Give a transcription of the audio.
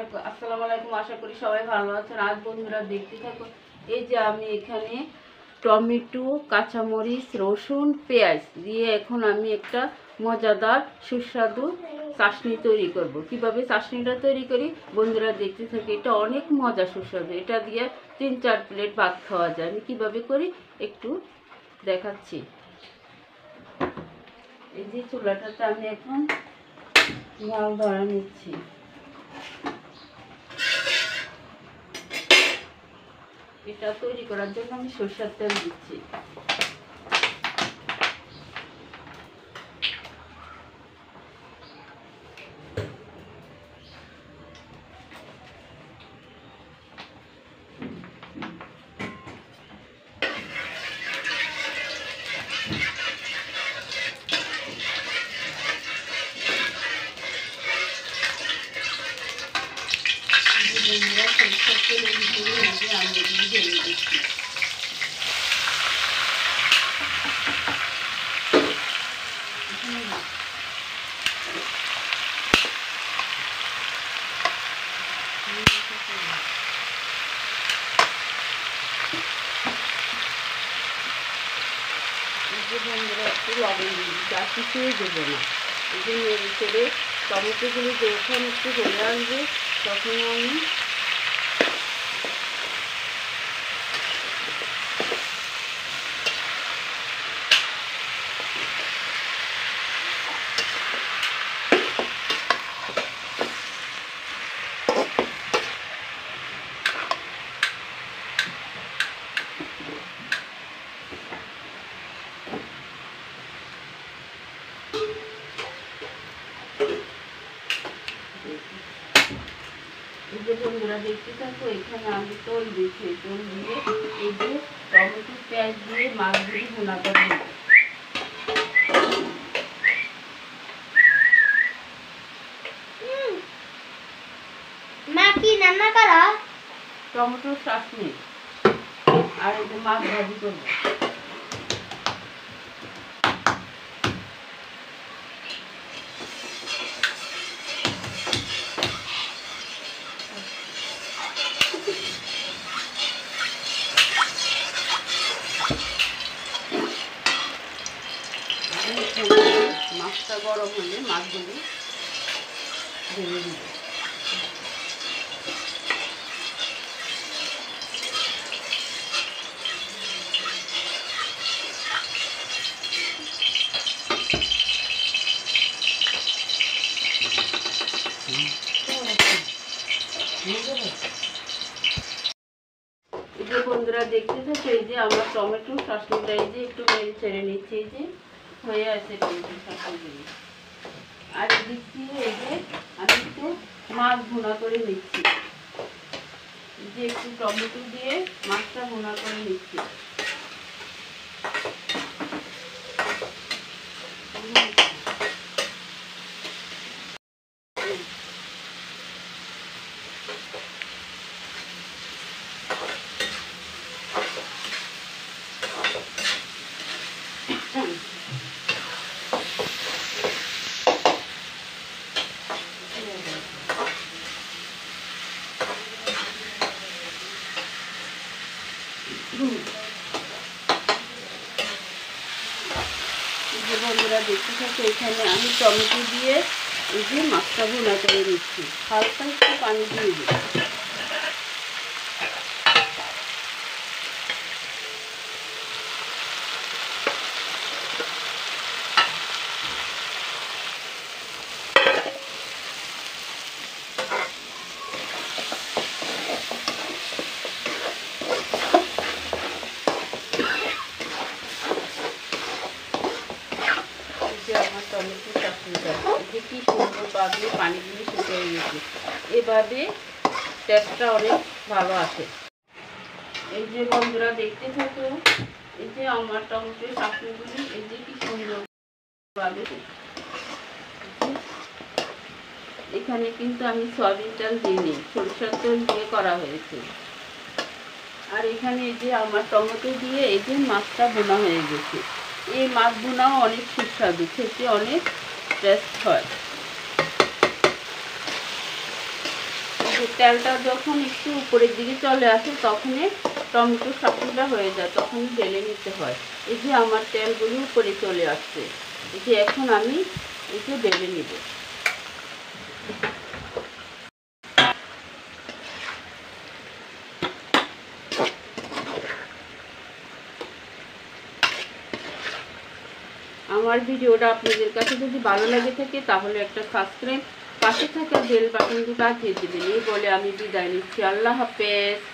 আসসালামু আলাইকুম। আশা করি সবাই ভালো আছেন। আজ বন্ধুরা দেখতে থাকো, এই যে আমি এখানে টমেটো, কাঁচামরিচ, রসুন, পেঁয়াজ দিয়ে এখন আমি একটা মজাদার সুস্বাদু চাশনি তৈরি করব। কিভাবে চাশনিটা তৈরি করি বন্ধুরা দেখতে থাকি। এটা অনেক মজা সুস্বাদু, এটা দিয়ে 3-4 প্লেট ভাত খাওয়া যায়। আমি কিভাবে করি একটু দেখাচ্ছি। এই যে চুলাটাতে আমি এখন জাল ধরা নিচ্ছি। এটা তৈরি করার জন্য আমি সরষের তেল দিচ্ছি। সরষের তেলের ভিতরে আমি এগুলো ঢেলে দিচ্ছি। বন্ধুরা একটু লবণ দিয়ে দিচ্ছি, আর কিছুই দেবো না। এই যে নেড়ে চেড়ে টমেটোগুলো যখন একটু হয়ে আসবে তখন আমি এই যে বন্ধুরা দেখতে থাকো, এখানে আমি তোল দিচ্ছি। তোল দিয়ে এই যে টমেটো, পেঁয়াজ দিয়ে মাছগুলি ভুনা করে নেব। মা কি রান্না করা? টমেটোর চাটনি আর এই যে মাছ ভাজি করবো। মাছটা গরম হলে মাছগুলি ঢেলে দিব। এই যে বন্ধুরা দেখতে থাকো, এই যে আমার টমেটো চাটনিটা এই যে একটু নেড়ে ছেড়ে নিচ্ছি। এই যে হয়ে আছে টমেটো চাটনি। আর এদিক দিয়ে এই যে আমি একটু মাছ ভুনা করে নিচ্ছি। এই যে একটু টমেটো দিয়ে মাছটা ভুনা করে নিচ্ছি। বন্ধুরা দেখতে থাকো, এখানে আমি টমেটো দিয়ে এই যে মাছটা ভুনা করে নিচ্ছি। হালকা একটু পানি দিয়ে দিই। আমার টমেটো চাটনিটা এই যে কি সুন্দর পাবলি পানিগুলি শুকিয়ে গেছে। এভাবে টেস্টটা অনেক ভালো আসে। এই যে বন্ধুরা দেখতে থাকো, এই যে আমার টমেটো চাটনিগুলি এই যে কি সুন্দর ভাবে। এখানে কিন্তু আমি সয়াবিন তেল দিইনি, সরিষার তেল দিয়ে করা হয়েছে। আর এখানে এই যে আমার টমেটো দিয়ে এই যে মাছটা ভুনা হয়ে গেছে। এই মাছ ভুনাও অনেক সুস্বাদু, খেতে অনেক টেস্ট হয়। যে তেলটা যখন একটু উপরের দিকে চলে আসে তখনই টমেটো সবটা হয়ে যায়, তখনই ঢেলে নিতে হয়। এই যে আমার তেলগুলো উপরে চলে আসছে, এই যে এখন আমি একটু ঢেলে নিব। আমার ভিডিওটা আপনাদের কাছে যদি ভালো লাগে থাকে তাহলে একটা সাবস্ক্রাইব, পাশে থাকা বেল বাটনটি বাজিয়ে দেবেন। এই বলে আমি বিদায় নিচ্ছি। আল্লাহ হাফেজ।